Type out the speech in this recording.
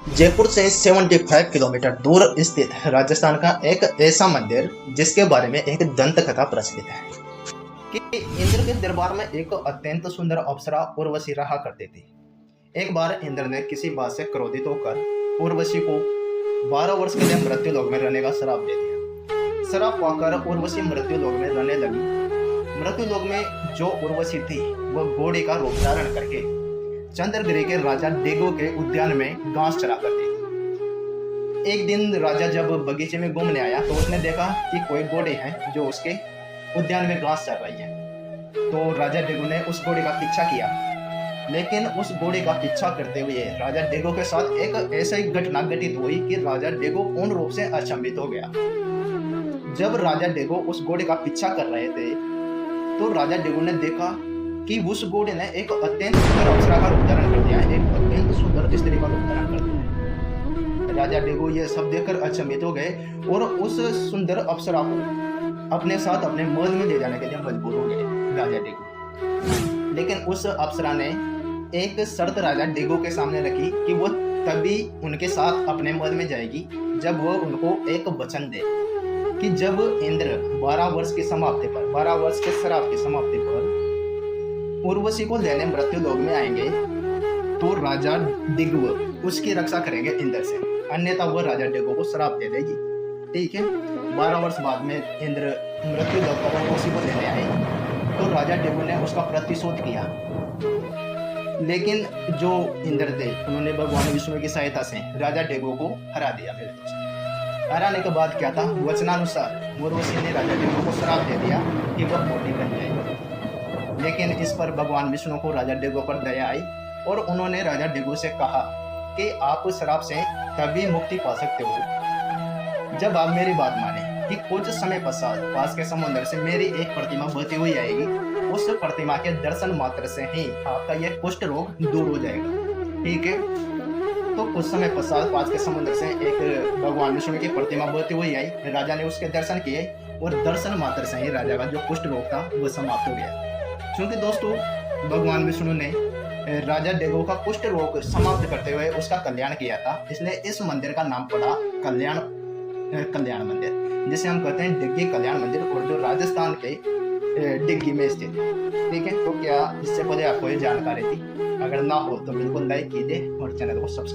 जयपुर से 75 किलोमीटर दूर स्थित राजस्थान का एक ऐसा मंदिर जिसके बारे में एक दंत कथा प्रचलित है कि इंद्र के दरबार में एक अत्यंत सुंदर अप्सरा उर्वशी रहा करती थी। एक बार इंद्र ने किसी बात से क्रोधित होकर उर्वशी को 12 वर्ष के लिए मृत्यु लोक में रहने का श्राप दे दिया। श्राप पाकर उर्वशी मृत्यु लोक में रहने लगी। मृत्यु लोक में जो उर्वशी थी वह घोड़े का रूप धारण करके चंद्रगिरी के राजा डेगो के उद्यान में घास चरा करती थी। एक दिन राजा जब बगीचे में घूमने आया तो उसने देखा कि कोई घोड़े हैं जो उसके उद्यान में घास चर रही है। तो राजा डेगो ने उस घोड़े का पीछा किया, लेकिन उस घोड़े का पीछा करते हुए राजा डेगो के साथ एक ऐसी घटना घटित हुई कि राजा डेगो पूर्ण रूप से अचंभित हो गया। जब राजा डेगो उस घोड़े का पीछा कर रहे थे तो राजा डेगो ने देखा कि उस घोड़े ने एक अत्यंत सुंदर अप्सरा का रूप धारण कर दिया है, एक अत्यंत सुंदर स्त्री का रूप धारण कर दिया। राजा डेगो ये सब देखकर अचंभित हो गए और उस सुंदर अप्सरा को अपने साथ अपने महल में ले जाने के लिए मजबूर हो गए राजा डेगो। लेकिन उस अप्सरा ने एक शर्त राजा डेगो के सामने रखी कि वो तभी उनके साथ अपने महल में जाएगी जब वो उनको एक वचन दे कि जब इंद्र 12 वर्ष की समाप्ति पर 12 वर्ष के श्राप की समाप्ति पर उर्वशी को लेने मृत्यु लोक में आएंगे तो राजा डिगव उसकी रक्षा करेंगे इंद्र से, अन्यथा वह राजा डेगो को श्राप दे देगी। ठीक है। 12 वर्ष बाद में इंद्र मृत्यु लोक पर उर्वशी को लेने आए तो राजा डेगो ने उसका प्रतिशोध किया। लेकिन जो इंद्र थे उन्होंने भगवान विष्णु की सहायता से राजा डेगो को हरा दिया। मेरे दोस्त, हराने के बाद क्या था, वचनानुसार उर्वशी ने राजा डेगो को श्राप दे दिया कि वह मोटी बन जाएगी। लेकिन इस पर भगवान विष्णु को राजा डेगो पर दया आई और उन्होंने राजा डेगो से कहा कि आप श्राप से तभी मुक्ति पा सकते हो जब आप मेरी बात माने कि कुछ समय पश्चात पास के समुद्र से मेरी एक प्रतिमा बहती हुई आएगी। उस प्रतिमा के दर्शन मात्र से ही आपका यह कुष्ठ रोग दूर हो जाएगा। ठीक है। तो कुछ समय पश्चात पास के समुद्र से एक भगवान विष्णु की प्रतिमा बहती हुई आई। राजा ने उसके दर्शन किए और दर्शन मात्र से ही राजा का जो कुष्ठ रोग था वह समाप्त हो गया। क्योंकि दोस्तों भगवान विष्णु ने राजा डेगो का कुष्ठ रोग समाप्त करते हुए उसका कल्याण किया था, इसलिए इस मंदिर का नाम पड़ा कल्याण मंदिर, जिसे हम कहते हैं डिग्गी कल्याण मंदिर, और जो राजस्थान के डिग्गी में स्थित है। ठीक है। तो क्या इससे पहले आपको ये जानकारी थी? अगर ना हो तो बिल्कुल लाइक कीजिए और चैनल को सब्सक्राइब